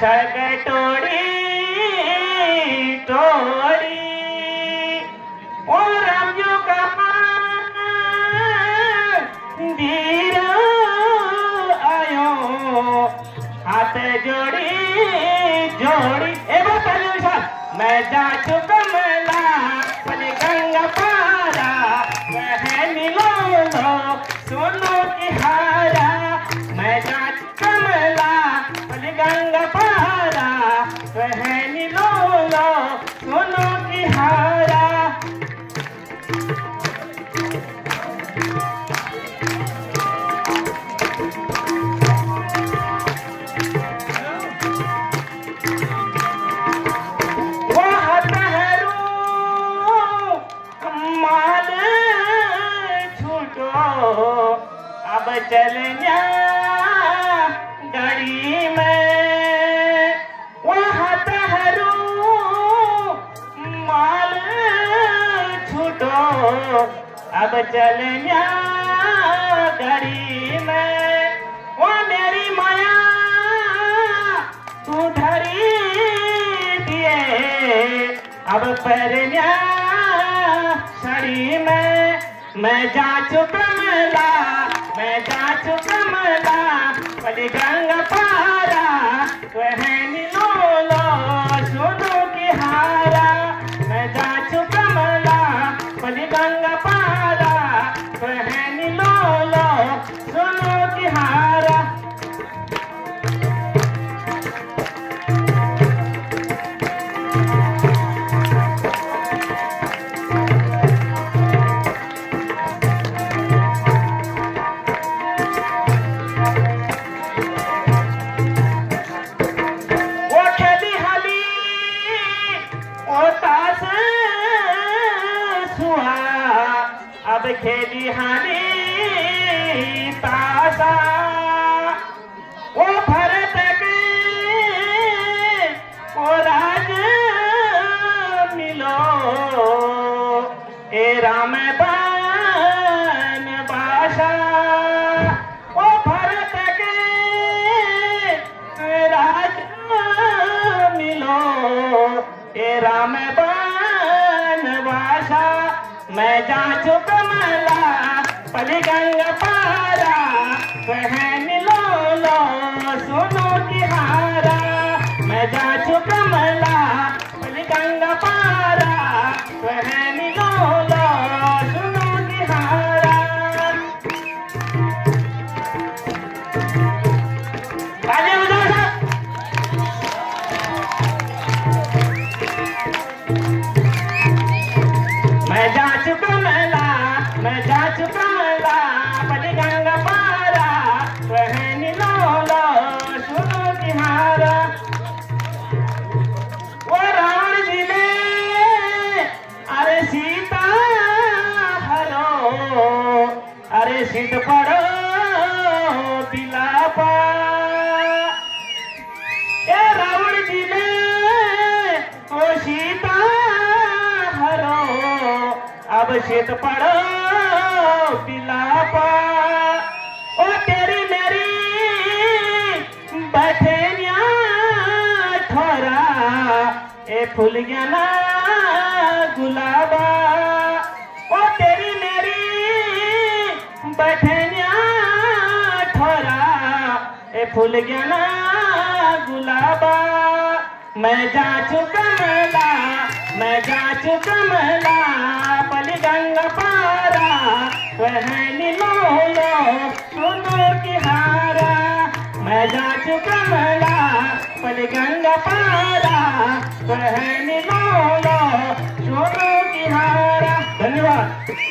टोड़ी टोड़ी ओ रामजू का मंदिर आयो हाथ जोड़ी जोड़ी ए बाबा मैं जा कमला पले गंगा पारा वह नीलो लो सोनो की हारा मैं जा कमला पले गंगा पारा वह नीलो लो सोनो की हारा अब चलना गाड़ी में वहाँ ठहरू माल छूटो अब चलना गाड़ी में वो मेरी माया तू धरी दिए अब परन्या साड़ी में मैं जाचू कमला मैं जाचू कमला पली गंगा पारा वह नीलो लो सोनू की हारा मैं जाचू कमला पली गंगा पारा वह नीलो लो सोनू की हारा अब खेली हानी तासा वो भरत के वो राज मिलो ए राम बन बाशा वो भरत के राज मिलो ए राम बन बाशा मैं जाचू कमला पली गंगा पारा वह नीलो लो सोनू की हारा मैं जाचू कमला पली गंगा पारा वह नीलो लो सोनू की हारा बाजे बजाओ मैं जाचू कमला मैं जाचू कमला पली गंगा पारा वह नीलो लो सोनू की हारा वो रावण जी ने अरे सीता हरो अरे सीत पड़ो बिलापा ए रावण जी ने ओ सीता अब शीत पड़ो बिलापा ओ तेरी मेरी बैठे ठोरा ए फूल गया ना गुलाबा ओ तेरी मेरी बैठे ठोरा ए फूल गया ना गुलाबा मैं जाचू कमला मैं जाचू कमला पली गंगा पारा वह नीलो लो सोनू की हारा मैं जाचू कमला पली गंगा पारा वह नीलो लो सोनू की हारा। धन्यवाद।